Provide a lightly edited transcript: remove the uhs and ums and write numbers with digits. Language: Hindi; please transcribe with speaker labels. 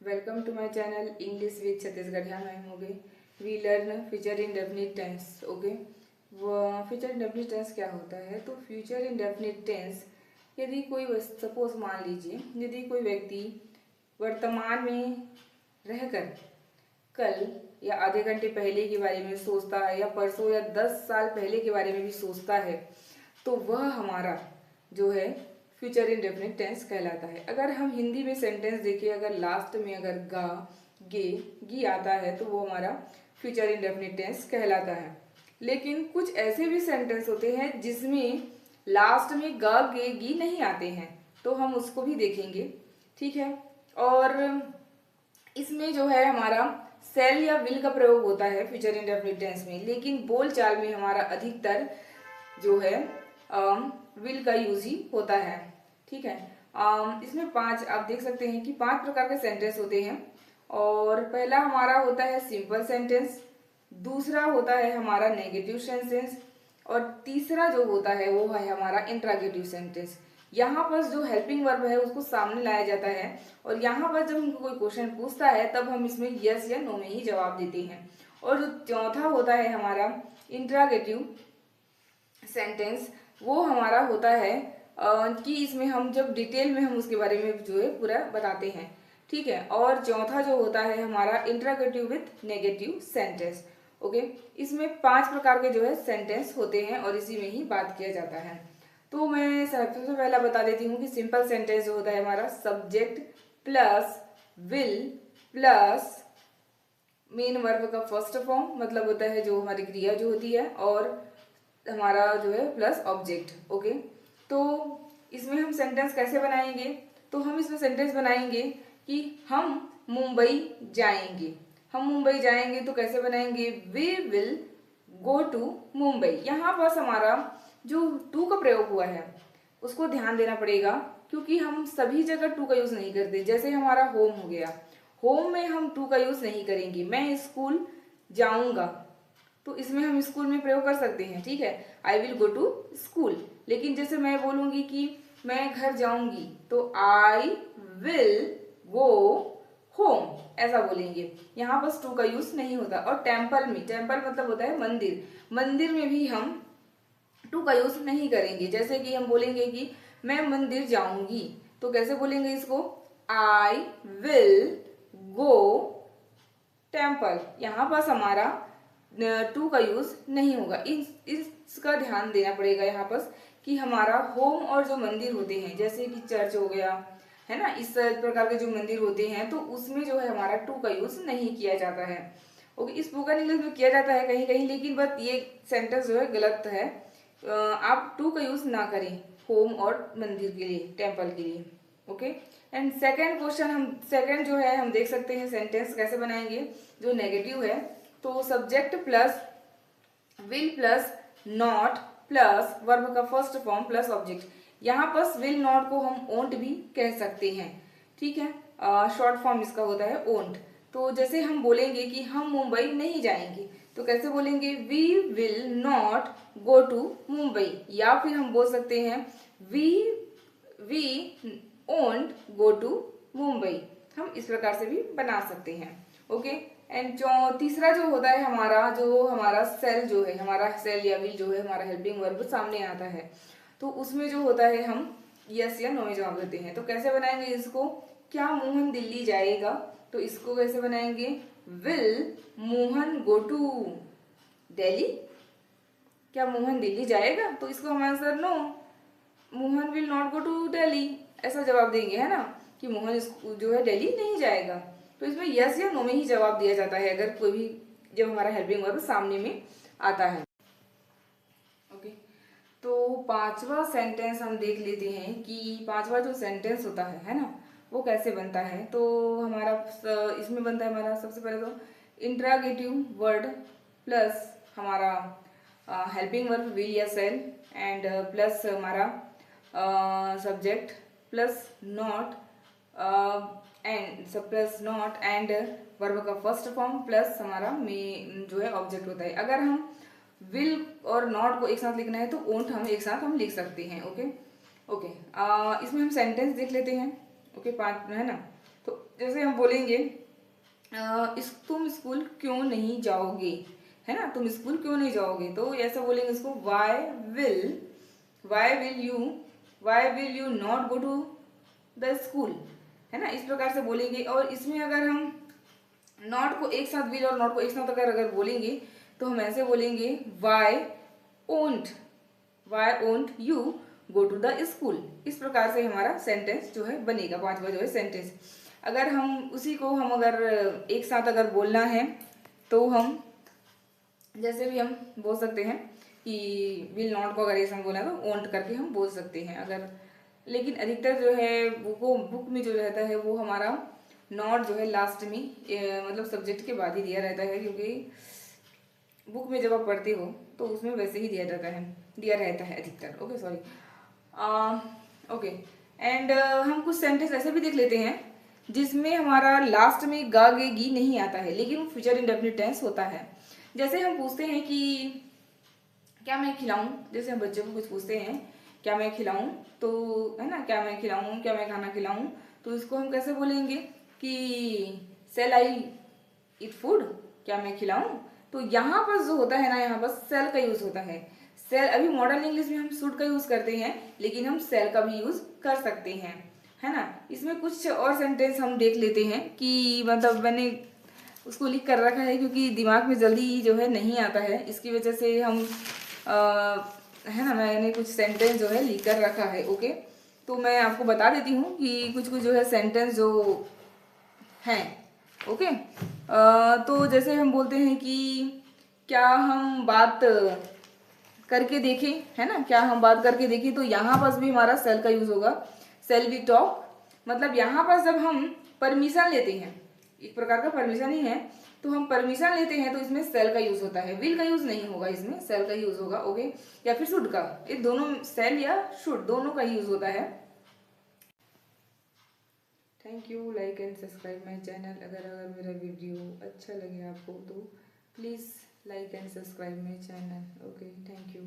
Speaker 1: Welcome to my channel English with Chhattisgarhiya में होगे we learn future indefinite tense. Okay, वो फ्यूचर इंडेफिनिट टेंस क्या होता है? तो फ्यूचर इंडेफिनिट टेंस, यदि कोई सपोज मान लीजिए, यदि कोई व्यक्ति वर्तमान में रहकर कल या आधे घंटे पहले के बारे में सोचता है या परसों या 10 साल पहले के बारे में भी सोचता है, तो वह हमारा जो है फ्यूचर इंडेफिनिट टेंस कहलाता है। अगर हम हिंदी में सेंटेंस देखें, अगर लास्ट में अगर गा गे गी आता है तो वो हमारा फ्यूचर इंडेफिनिट टेंस कहलाता है। लेकिन कुछ ऐसे भी सेंटेंस होते हैं जिसमें लास्ट में गा गे गी नहीं आते हैं, तो हम उसको भी देखेंगे। ठीक है, और इसमें जो है हमारा सेल या विल का प्रयोग होता है फ्यूचर इंडेफिनिट टेंस में, लेकिन बोलचाल में हमारा अधिकतर जो है विल का यूज ही होता है। ठीक है, इसमें 5 आप देख सकते हैं कि 5 प्रकार के सेंटेंस होते हैं। और पहला हमारा होता है सिंपल सेंटेंस, दूसरा होता है हमारा नेगेटिव सेंटेंस, और तीसरा जो होता है वो है हमारा इंट्रागेटिव सेंटेंस। यहाँ पर जो हेल्पिंग वर्ब है उसको सामने लाया जाता है, और यहाँ पर जब हमको कोई क्वेश्चन पूछता है तब हम इसमें यस या नो में ही जवाब देते हैं। और जो चौथा होता है हमारा इंट्रागेटिव सेंटेंस, वो हमारा होता है कि इसमें हम जब डिटेल में हम उसके बारे में जो है पूरा बताते हैं। ठीक है, और चौथा जो होता है हमारा interrogative with negative sentence. Okay, इसमें 5 प्रकार के जो है सेंटेंस होते हैं और इसी में ही बात किया जाता है। तो मैं सबसे पहला बता देती हूँ कि सिंपल सेंटेंस जो होता है हमारा subject plus will plus main verb का फर्स्ट फॉर्म, मतलब होता है जो हमारी क्रिया जो होती है, और हमारा जो है प्लस ऑब्जेक्ट। ओके, तो इसमें हम सेंटेंस कैसे बनाएंगे? तो हम इसमें सेंटेंस बनाएंगे कि हम मुंबई जाएंगे। हम मुंबई जाएंगे तो कैसे बनाएंगे? We will go to Mumbai. यहाँ बस हमारा जो टू का प्रयोग हुआ है उसको ध्यान देना पड़ेगा, क्योंकि हम सभी जगह टू का यूज नहीं करते। जैसे हमारा होम हो गया, होम में हम टू का यूज नहीं करेंगे। मैं स्कूल जाऊंगा, तो इसमें हम स्कूल में प्रयोग कर सकते हैं। ठीक है, I will go to school. लेकिन जैसे मैं बोलूंगी कि मैं घर जाऊंगी, तो आई विल गो होम, ऐसा बोलेंगे। यहाँ बस टू का यूज नहीं होता। और टेम्पल में, टेम्पल मतलब होता है मंदिर, मंदिर में भी हम टू का यूज नहीं करेंगे। जैसे कि हम बोलेंगे कि मैं मंदिर जाऊंगी, तो कैसे बोलेंगे इसको? आई विल गो टेम्पल। यहाँ बस हमारा टू का यूज नहीं होगा। इसका ध्यान देना पड़ेगा यहाँ पर कि हमारा होम और जो मंदिर होते हैं, जैसे कि चर्च हो गया, है ना, इस प्रकार के जो मंदिर होते हैं, तो उसमें जो है हमारा टू का यूज नहीं किया जाता है। ओके, इस स्पोकन इंग्लिश में किया जाता है कहीं कहीं, लेकिन बस ये सेंटेंस जो है गलत है। आप टू का यूज ना करें होम और मंदिर के लिए, टेम्पल के लिए। ओके, एंड सेकेंड क्वेश्चन, हम सेकेंड जो है हम देख सकते हैं सेंटेंस कैसे बनाएंगे जो नेगेटिव है। तो subject plus will plus not plus verb का फर्स्ट फॉर्म प्लस ऑब्जेक्ट। यहाँ पर विल नॉट को हम ओंट भी कह सकते हैं। ठीक है, शॉर्ट फॉर्म इसका होता है ओंट। तो जैसे हम बोलेंगे कि हम मुंबई नहीं जाएंगे, तो कैसे बोलेंगे? We will not go to Mumbai. या फिर हम बोल सकते हैं we won't go to Mumbai. हम इस प्रकार से भी बना सकते हैं। ओके, एंड जो तीसरा जो होता है हमारा, जो हमारा सेल जो है, हमारा सेल या विल जो है हमारा हेल्पिंग वर्ब सामने आता है, तो उसमें जो होता है हम यस या नो में जवाब देते हैं। तो कैसे बनाएंगे इसको? क्या मोहन दिल्ली जाएगा? तो इसको कैसे बनाएंगे? Will Mohan go to Delhi? क्या मोहन दिल्ली जाएगा? तो इसको हम answer no, Mohan will not go to Delhi, ऐसा जवाब देंगे, है ना, कि मोहन जो है दिल्ली नहीं जाएगा। तो इसमें यस या नो में ही जवाब दिया जाता है अगर कोई भी जब हमारा हेल्पिंग वर्ब सामने में आता है। ओके, तो पांचवा सेंटेंस हम देख लेते हैं कि पांचवा जो सेंटेंस होता है ना, वो कैसे बनता है। तो हमारा इसमें बनता है हमारा सबसे पहले तो इंट्रागेटिव वर्ड प्लस हमारा हेल्पिंग वर्ब विल या सेल, एंड प्लस हमारा subject plus not and verb का फर्स्ट फॉर्म प्लस हमारा में जो है ऑब्जेक्ट होता है। अगर हम विल और नॉट को एक साथ लिखना है तो ओंट हम एक साथ हम लिख सकते हैं। ओके, इसमें हम सेंटेंस देख लेते हैं। ओके, 5 है ना। तो जैसे हम बोलेंगे तुम स्कूल क्यों नहीं जाओगे, है ना, तुम स्कूल क्यों नहीं जाओगे, तो ऐसा बोलेंगे इसको why will you not go to the school, है ना, इस प्रकार से बोलेंगे। और इसमें अगर हम नॉट को एक साथ, विल और नॉट को एक साथ अगर बोलेंगे तो हम ऐसे बोलेंगे why won't you go to the school. इस प्रकार से हमारा सेंटेंस जो है बनेगा, पांचवा जो है सेंटेंस। अगर हम उसी को हम अगर एक साथ अगर बोलना है तो हम जैसे भी हम बोल सकते हैं कि विल नॉट को अगर एक साथ बोला तो ओंट करके हम बोल सकते हैं अगर। लेकिन अधिकतर जो है बुक में जो रहता है वो हमारा नॉट जो है लास्ट में मतलब सब्जेक्ट के बाद ही दिया रहता है, क्योंकि बुक में जब आप पढ़ते हो तो उसमें वैसे ही दिया रहता है अधिकतर। Okay sorry, okay. एंड हम कुछ सेंटेंस ऐसे भी देख लेते हैं जिसमें हमारा लास्ट में गा गे गी नहीं आता है, लेकिन वो फ्यूचर इंडेफिनिट टेंस होता है। जैसे हम पूछते हैं कि क्या मैं खिलाऊं, जैसे हम बच्चों को कुछ पूछते हैं क्या मैं खिलाऊं, तो है ना, क्या मैं खिलाऊं, क्या मैं खाना खिलाऊं, तो इसको हम कैसे बोलेंगे कि सेल आई इट फूड, क्या मैं खिलाऊं। तो यहाँ पर जो होता है ना, यहाँ पर सेल का यूज होता है। सेल, अभी मॉडर्न इंग्लिश में हम शुड का यूज करते हैं, लेकिन हम सेल का भी यूज कर सकते हैं, है ना। इसमें कुछ और सेंटेंस हम देख लेते हैं कि मतलब मैंने उसको लिख कर रखा है क्योंकि दिमाग में जल्दी जो है नहीं आता है, इसकी वजह से हम है ना, मैंने कुछ सेंटेंस जो है लिख कर रखा है। ओके, तो मैं आपको बता देती हूँ कि कुछ कुछ जो है सेंटेंस जो हैं। ओके, तो जैसे हम बोलते हैं कि क्या हम बात करके देखें, है ना, क्या हम बात करके देखें, तो यहाँ पर भी हमारा सेल का यूज होगा, सेल वी टॉक। मतलब यहाँ पर जब हम परमिशन लेते हैं, एक प्रकार का परमिशन ही है, तो हम परमिशन लेते हैं तो इसमें सेल का यूज होता है, विल का यूज नहीं होगा, इसमें सेल का यूज होगा। ओके, या फिर शुड का, ये दोनों, सेल या शुड दोनों का यूज होता है। Thank you, like and subscribe my channel. अगर मेरा वीडियो अच्छा लगे आपको तो please like and subscribe my channel. Okay, thank you.